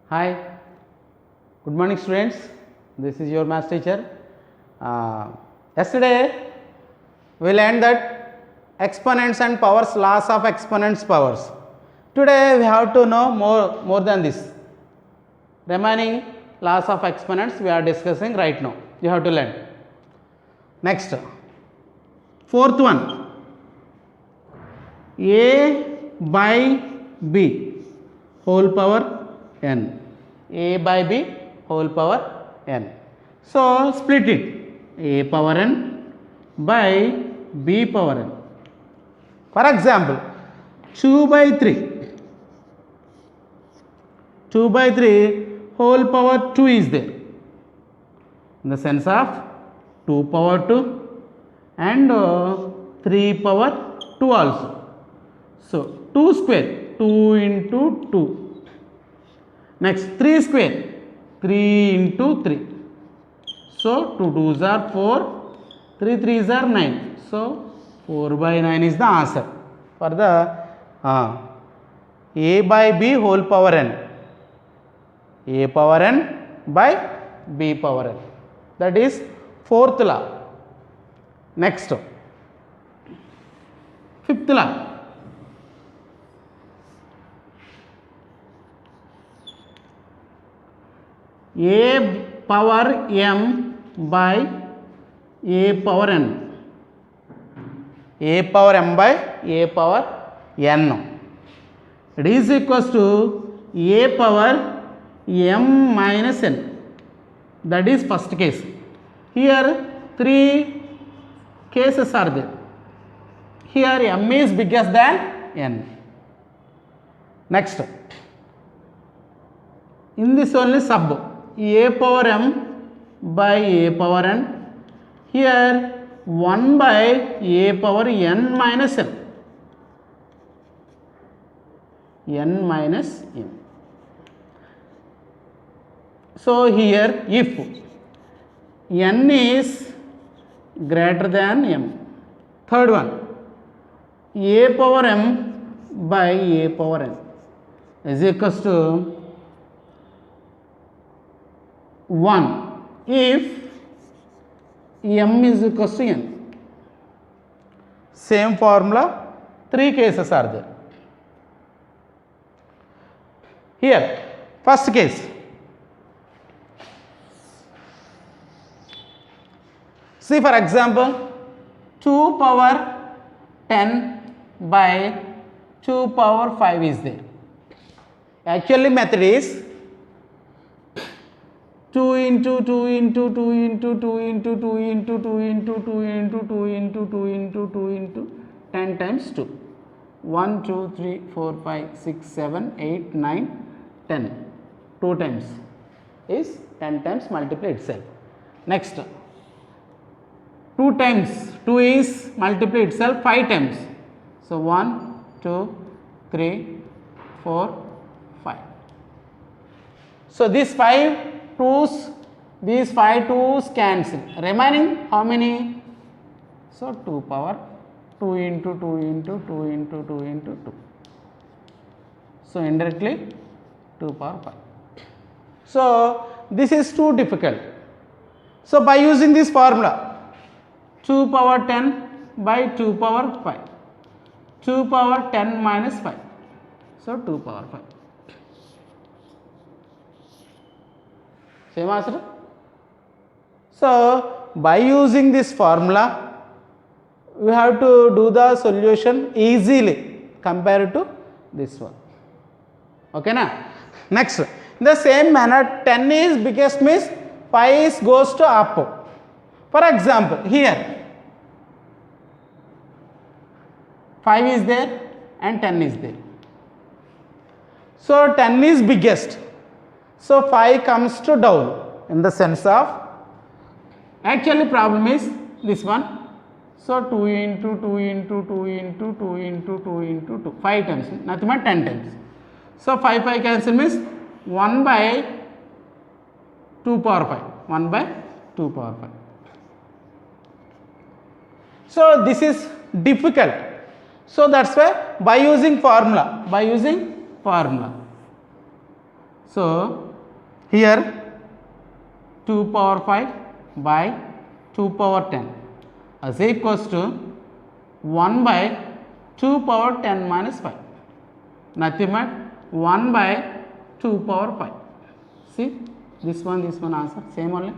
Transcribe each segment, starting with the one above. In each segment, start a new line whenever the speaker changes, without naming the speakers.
Hi, good morning students. This is your math teacher. Yesterday we learned that exponents and powers, laws of exponents powers. Today we have to know more than this. Remaining laws of exponents we are discussing right now. You have to learn. Next, fourth one, a by b whole power n. A by b whole power n. So split it, a power n by b power n. For example, 2 by 3. 2 by 3 whole power 2 is there, in the sense of 2 power 2 and 3 power 2 also. So 2 square, 2 into 2. Next 3 square, 3 into 3. So 2 2s are 4, 3 3s are 9. So 4 by 9 is the answer for the a by b whole power n. A power n by b power n. That is fourth law. Next, fifth law. A power m by a power n. A power m by a power n. It is equals to a power m minus n. That is first case. Here 3 cases are there. Here m is bigger than n. Next, in this only sub, a power m by a power n. Here 1 by a power n minus n. N minus m. So here if n is greater than m. Third one, a power m by a power n is equals to 1 if m is equals to n. Same formula, 3 cases are there. Here, first case, see for example, 2 power 10 by 2 power 5 is there. Actually method is 2 into 2 into 2 into 2 into 2 into 2 into 2 into 2 into 2 into 2 into 10 times 2. 1, 2, 3, 4, 5, 6, 7, 8, 9, 10. 2 times is 10 times multiply itself. Next, 2 times 2 is multiply itself 5 times. So 1, 2, 3, 4, 5. So these 5 2's cancel. Remaining how many? So 2 power 2 into 2 into 2 into 2 into 2. So indirectly 2 power 5. So this is too difficult. So by using this formula, 2 power 10 by 2 power 5. 2 power 10 minus 5. So 2 power 5. Same answer. So by using this formula, we have to do the solution easily compared to this one. Okay na? Next, in the same manner, 10 is biggest means 5 goes to up. For example, here 5 is there and 10 is there. So 10 is biggest. So 5 comes to down, in the sense of, actually problem is this one. So 2 into 2 into 2 into 2 into 2 into 2, 5 times, nothing but 10 times. So 5 cancel means 1 by 2 power 5, 1 by 2 power 5. So this is difficult. So that's why by using formula, So here 2 power 5 by 2 power 10 is equals to 1 by 2 power 10 minus 5. Nothing but 1 by 2 power 5. See this one answer same only.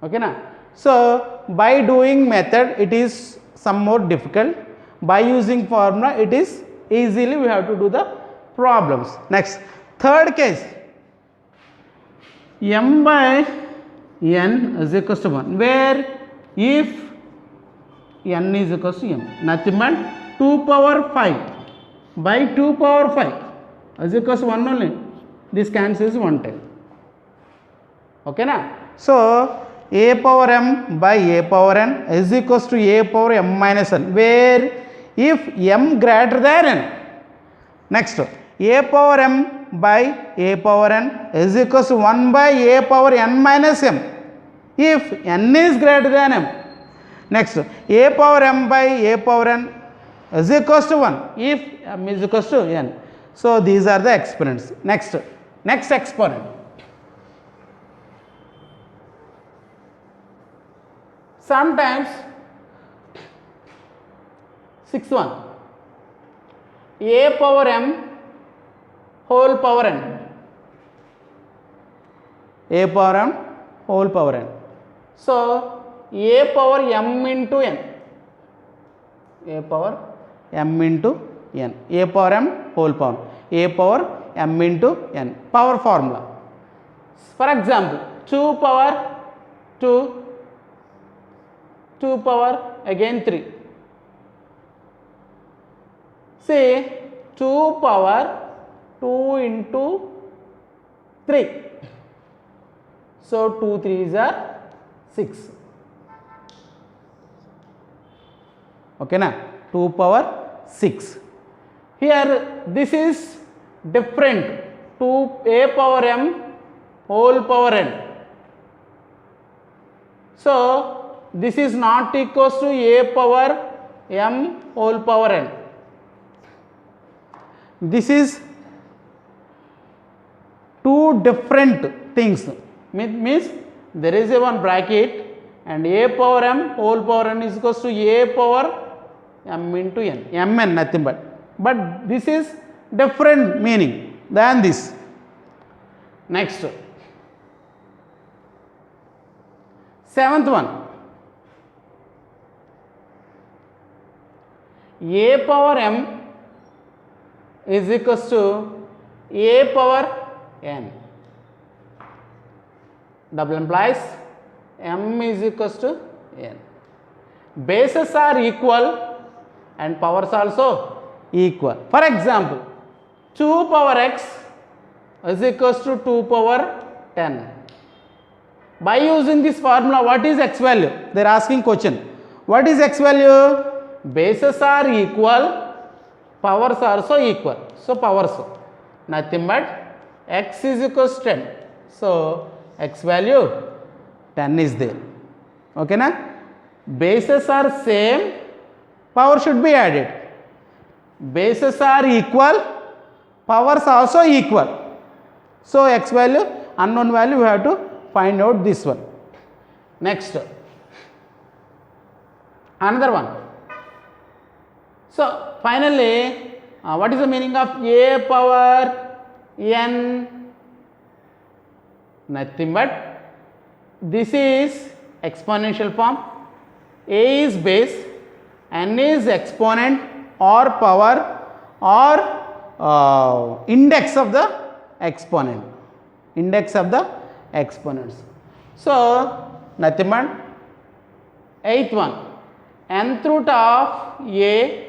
Okay na? So by doing method it is some more difficult. By using formula it is easily we have to do the problems. Next, third case, m by n is equals to 1, where if n is equals to m, nothing but 2 power 5 by 2 power 5 is equals to 1 only. This cancels one time. Okay na? So a power m by a power n is equals to a power m minus n, where if m greater than n. Next, a power m by a power n is equals to 1 by a power n minus m if n is greater than m. Next, a power m by a power n is equals to 1 if m is equals to n. So these are the exponents. Next exponent. Sometimes 6 1 a power m whole power n, a power m whole power n. So a power m into n, a power m into n, a power m whole power, a power m into n, power formula. For example 2 power 2, 2 power again 3. See 2 power 2 into 3. So 2 3s are 6. Okay na? 2 power 6. Here this is different. 2 a power m whole power n. So this is not equals to a power m whole power n. This is two different things. Means there is a one bracket and a power m whole power n is equals to a power m into n, mn nothing but this is different meaning than this. Next, 7th one, a power m is equals to a power n. Double implies m is equals to n. Bases are equal and powers also equal. For example 2 power x is equals to 2 power 10. By using this formula, what is x value? They are asking question. What is x value? Bases are equal, powers are also equal. So powers nothing but x is equals to 10. So x value 10 is there. Okay na? Bases are same, power should be added. Bases are equal, powers also equal. So x value, unknown value, we have to find out this one. Next, another one. So finally, what is the meaning of a power n? Nothing but this is exponential form. A is base, n is exponent or power or index of the exponent. Index of the exponents. So nothing but 8th one, nth root of a,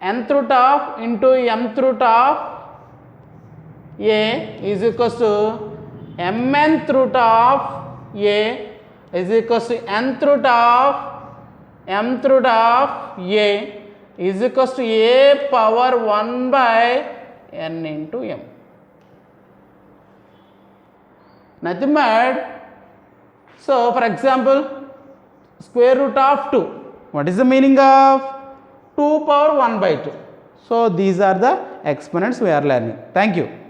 nth root of into mth root of a is equals to mnth root of a is equals to nth root of mth root of a is equals to a power 1 by n into m. Nothing but, so for example square root of 2, what is the meaning of 2 power 1 by 2? So these are the exponents we are learning. Thank you.